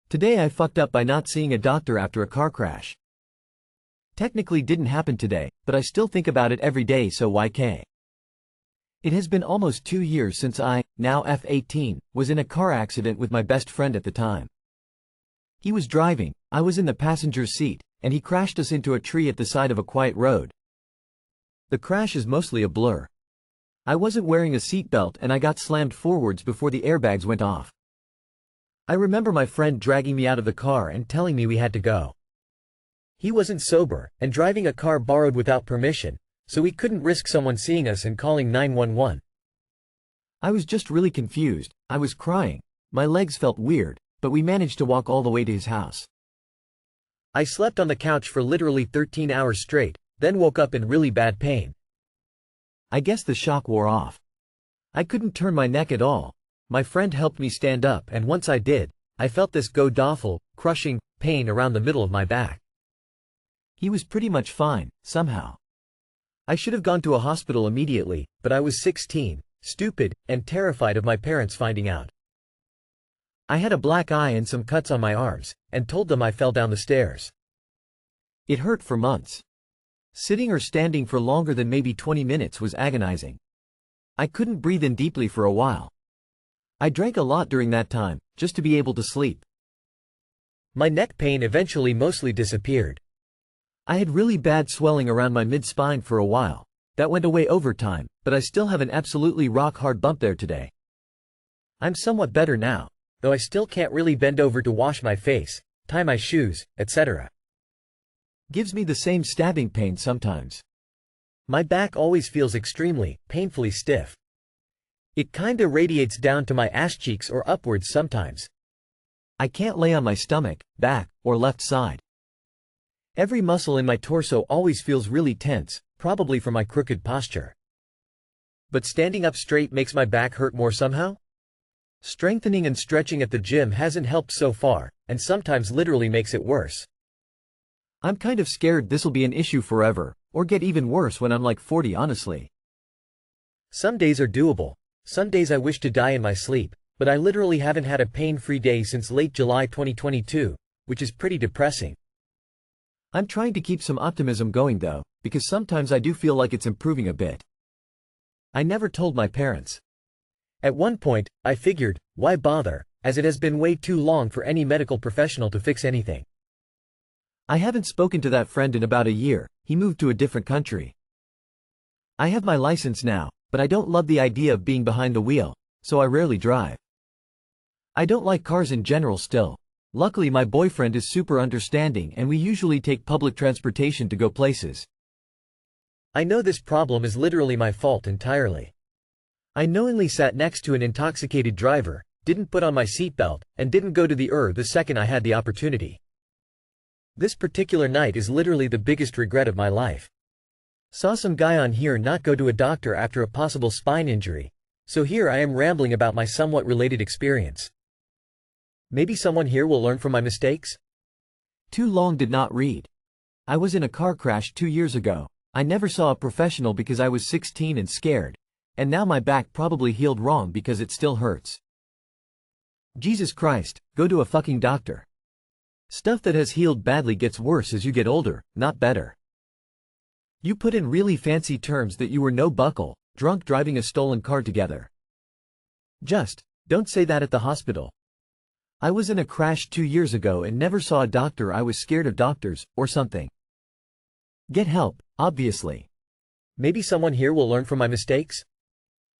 Today I fucked up by not seeing a doctor after a car crash. Technically didn't happen today, but I still think about it every day, so YK. It has been almost 2 years since I, now F18, was in a car accident with my best friend at the time. He was driving, I was in the passenger's seat, and he crashed us into a tree at the side of a quiet road. The crash is mostly a blur. I wasn't wearing a seatbelt and I got slammed forwards before the airbags went off. I remember my friend dragging me out of the car and telling me we had to go. He wasn't sober, and driving a car borrowed without permission, so we couldn't risk someone seeing us and calling 911. I was just really confused, I was crying, my legs felt weird, but we managed to walk all the way to his house. I slept on the couch for literally 13 hours straight, then woke up in really bad pain. I guess the shock wore off. I couldn't turn my neck at all. My friend helped me stand up, and once I did, I felt this god-awful, crushing pain around the middle of my back. He was pretty much fine, somehow. I should have gone to a hospital immediately, but I was 16, stupid, and terrified of my parents finding out. I had a black eye and some cuts on my arms, and told them I fell down the stairs. It hurt for months. Sitting or standing for longer than maybe 20 minutes was agonizing. I couldn't breathe in deeply for a while. I drank a lot during that time, just to be able to sleep. My neck pain eventually mostly disappeared. I had really bad swelling around my mid-spine for a while. That went away over time, but I still have an absolutely rock-hard bump there today. I'm somewhat better now, though I still can't really bend over to wash my face, tie my shoes, etc. Gives me the same stabbing pain sometimes. My back always feels extremely, painfully stiff. It kinda radiates down to my ass cheeks or upwards sometimes. I can't lay on my stomach, back, or left side. Every muscle in my torso always feels really tense, probably from my crooked posture. But standing up straight makes my back hurt more somehow? Strengthening and stretching at the gym hasn't helped so far, and sometimes literally makes it worse. I'm kind of scared this'll be an issue forever, or get even worse when I'm like 40 honestly. Some days are doable. Some days I wish to die in my sleep, but I literally haven't had a pain-free day since late July 2022, which is pretty depressing. I'm trying to keep some optimism going though, because sometimes I do feel like it's improving a bit. I never told my parents. At one point, I figured, why bother, as it has been way too long for any medical professional to fix anything. I haven't spoken to that friend in about a year, he moved to a different country. I have my license now, but I don't love the idea of being behind the wheel, so I rarely drive. I don't like cars in general still. Luckily my boyfriend is super understanding and we usually take public transportation to go places. I know this problem is literally my fault entirely. I knowingly sat next to an intoxicated driver, didn't put on my seatbelt, and didn't go to the second I had the opportunity. This particular night is literally the biggest regret of my life. Saw some guy on here not go to a doctor after a possible spine injury, so here I am rambling about my somewhat related experience. Maybe someone here will learn from my mistakes? Too long did not read. I was in a car crash 2 years ago. I never saw a professional because I was 16 and scared, and now my back probably healed wrong because it still hurts. Jesus Christ, go to a fucking doctor. Stuff that has healed badly gets worse as you get older, not better. You put in really fancy terms that you were no buckle, drunk driving a stolen car together. Just, don't say that at the hospital. I was in a crash 2 years ago and never saw a doctor. I was scared of doctors, or something. Get help, obviously. Maybe someone here will learn from my mistakes?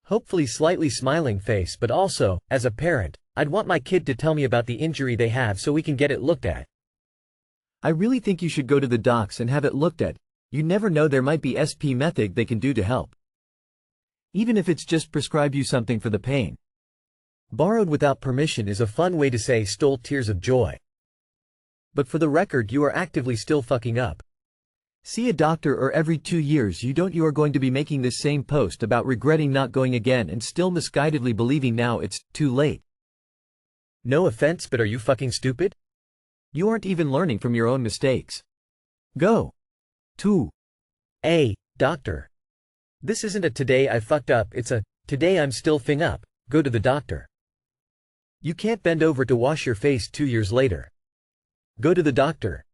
Hopefully slightly smiling face, but also, as a parent, I'd want my kid to tell me about the injury they have so we can get it looked at. I really think you should go to the docs and have it looked at. You never know, there might be SP method they can do to help. Even if it's just prescribe you something for the pain. Borrowed without permission is a fun way to say stole tears of joy. But for the record, you are actively still fucking up. See a doctor or every 2 years you don't. You are going to be making this same post about regretting not going again and still misguidedly believing now it's too late. No offense, but are you fucking stupid? You aren't even learning from your own mistakes. Go to a doctor. This isn't a today I fucked up, it's a today I'm still fing up, go to the doctor. You can't bend over to wash your face 2 years later. Go to the doctor.